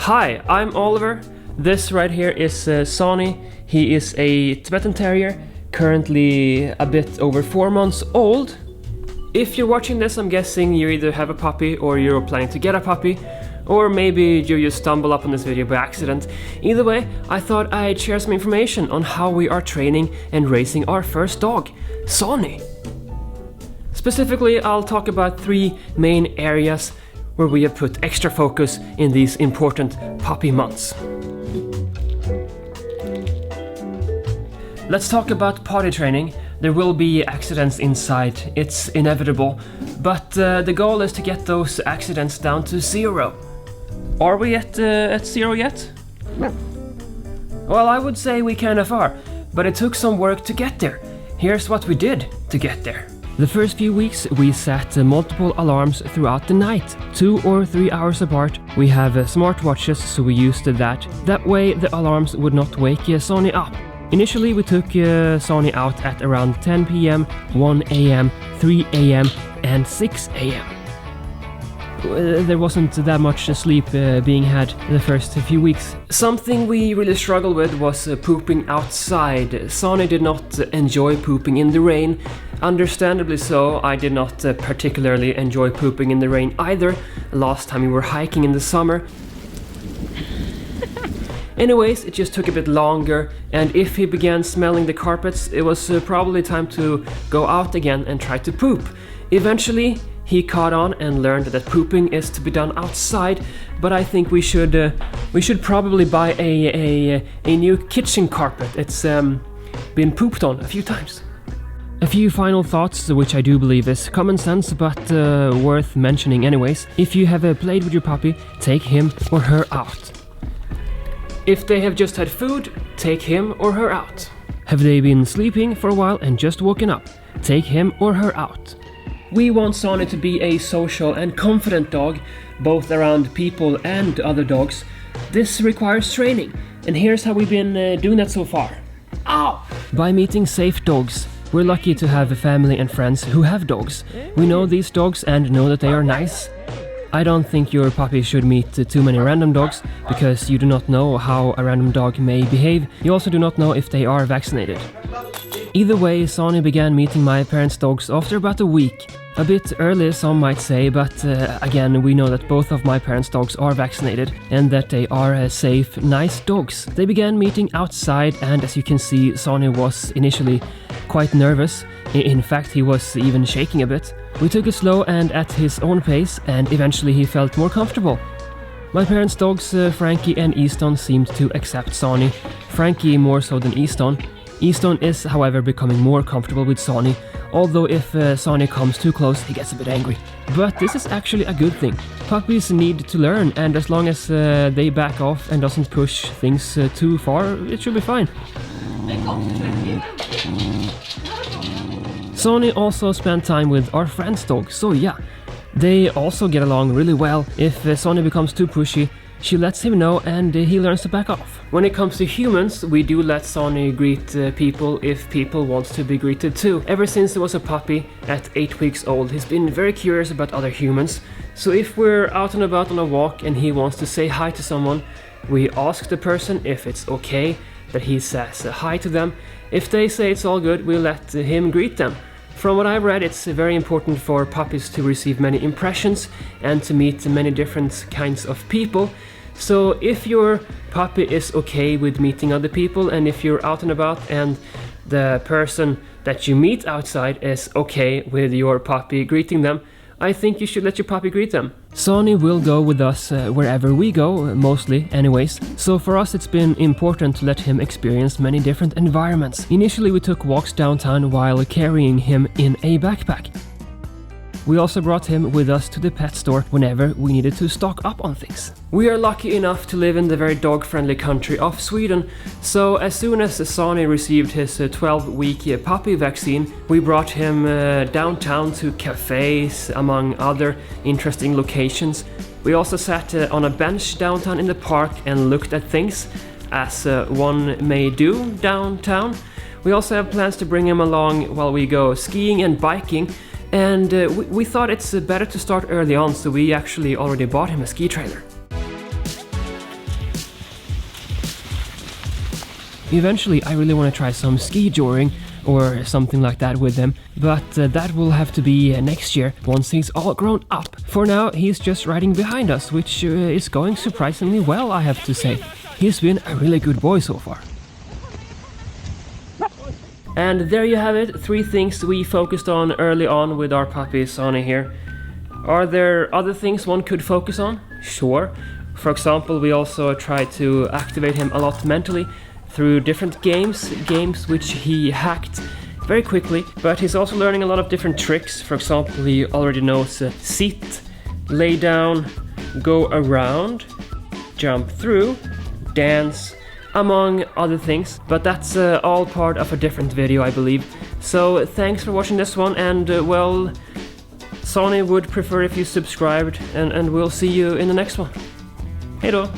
Hi, I'm Oliver. This right here is Sonny. He is a Tibetan Terrier, currently a bit over 4 months old. If you're watching this, I'm guessing you either have a puppy or you're planning to get a puppy, or maybe you just stumble upon this video by accident. Either way, I thought I'd share some information on how we are training and raising our first dog, Sonny. Specifically, I'll talk about 3 main areas where we have put extra focus in these important puppy months. Let's talk about potty training. There will be accidents inside, it's inevitable, but the goal is to get those accidents down to 0. Are we at 0 yet? Well, I would say we kind of are, but it took some work to get there. Here's what we did to get there. The first few weeks we set multiple alarms throughout the night, 2 or 3 hours apart. We have smartwatches, so we used that. That way the alarms would not wake Sonny up. Initially we took Sonny out at around 10 p.m, 1 a.m, 3 a.m and 6 a.m. There wasn't that much sleep being had the first few weeks. Something we really struggled with was pooping outside. Sonny did not enjoy pooping in the rain. Understandably so, I did not particularly enjoy pooping in the rain either, last time we were hiking in the summer. Anyways, it just took a bit longer, and if he began smelling the carpets, it was probably time to go out again and try to poop. Eventually, he caught on and learned that pooping is to be done outside, but I think we should probably buy a new kitchen carpet. It's been pooped on a few times. A few final thoughts, which I do believe is common sense, but worth mentioning anyways. If you have played with your puppy, take him or her out. If they have just had food, take him or her out. Have they been sleeping for a while and just woken up? Take him or her out. We want Sonny to be a social and confident dog, both around people and other dogs. This requires training, and here's how we've been doing that so far. Ow! By meeting safe dogs. We're lucky to have a family and friends who have dogs. We know these dogs and know that they are nice. I don't think your puppy should meet too many random dogs, because you do not know how a random dog may behave. You also do not know if they are vaccinated. Either way, Sonny began meeting my parents' dogs after about a week. A bit early, some might say, but again, we know that both of my parents' dogs are vaccinated and that they are safe, nice dogs. They began meeting outside, and as you can see, Sonny was initially quite nervous. In fact, he was even shaking a bit. We took it slow and at his own pace, and eventually he felt more comfortable. My parents' dogs, Frankie and Easton, seemed to accept Sonny. Frankie more so than Easton. Easton is, however, becoming more comfortable with Sonny, although if Sonny comes too close, he gets a bit angry. But this is actually a good thing. Puppies need to learn, and as long as they back off and doesn't push things too far, it should be fine. Sonny also spent time with our friend's dog, so yeah, they also get along really well. If Sonny becomes too pushy, she lets him know and he learns to back off. When it comes to humans, we do let Sonny greet people if people want to be greeted too. Ever since he was a puppy at 8 weeks old, he's been very curious about other humans. So if we're out and about on a walk and he wants to say hi to someone, we ask the person if it's okay that he says hi to them. If they say it's all good, we let him greet them. From what I've read, it's very important for puppies to receive many impressions and to meet many different kinds of people. So if your puppy is okay with meeting other people, and if you're out and about and the person that you meet outside is okay with your puppy greeting them, I think you should let your puppy greet them. Sonny will go with us wherever we go, mostly anyways, so for us it's been important to let him experience many different environments. Initially we took walks downtown while carrying him in a backpack. We also brought him with us to the pet store whenever we needed to stock up on things. We are lucky enough to live in the very dog-friendly country of Sweden, so as soon as Sonny received his 12-week puppy vaccine, we brought him downtown to cafes, among other interesting locations. We also sat on a bench downtown in the park and looked at things, as one may do downtown. We also have plans to bring him along while we go skiing and biking, and we thought it's better to start early on, so we actually already bought him a ski trailer. Eventually I really want to try some ski joring or something like that with him, but that will have to be next year once he's all grown up. For now he's just riding behind us, which is going surprisingly well, I have to say. He's been a really good boy so far. And there you have it, 3 things we focused on early on with our puppy Sonny here. Are there other things one could focus on? Sure. For example, we also tried to activate him a lot mentally through different games which he hacked very quickly, but he's also learning a lot of different tricks. For example, he already knows sit, lay down, go around, jump through, dance, among other things, but that's all part of a different video, I believe. So thanks for watching this one, and well, Sonny would prefer if you subscribed, and we'll see you in the next one. Hej då!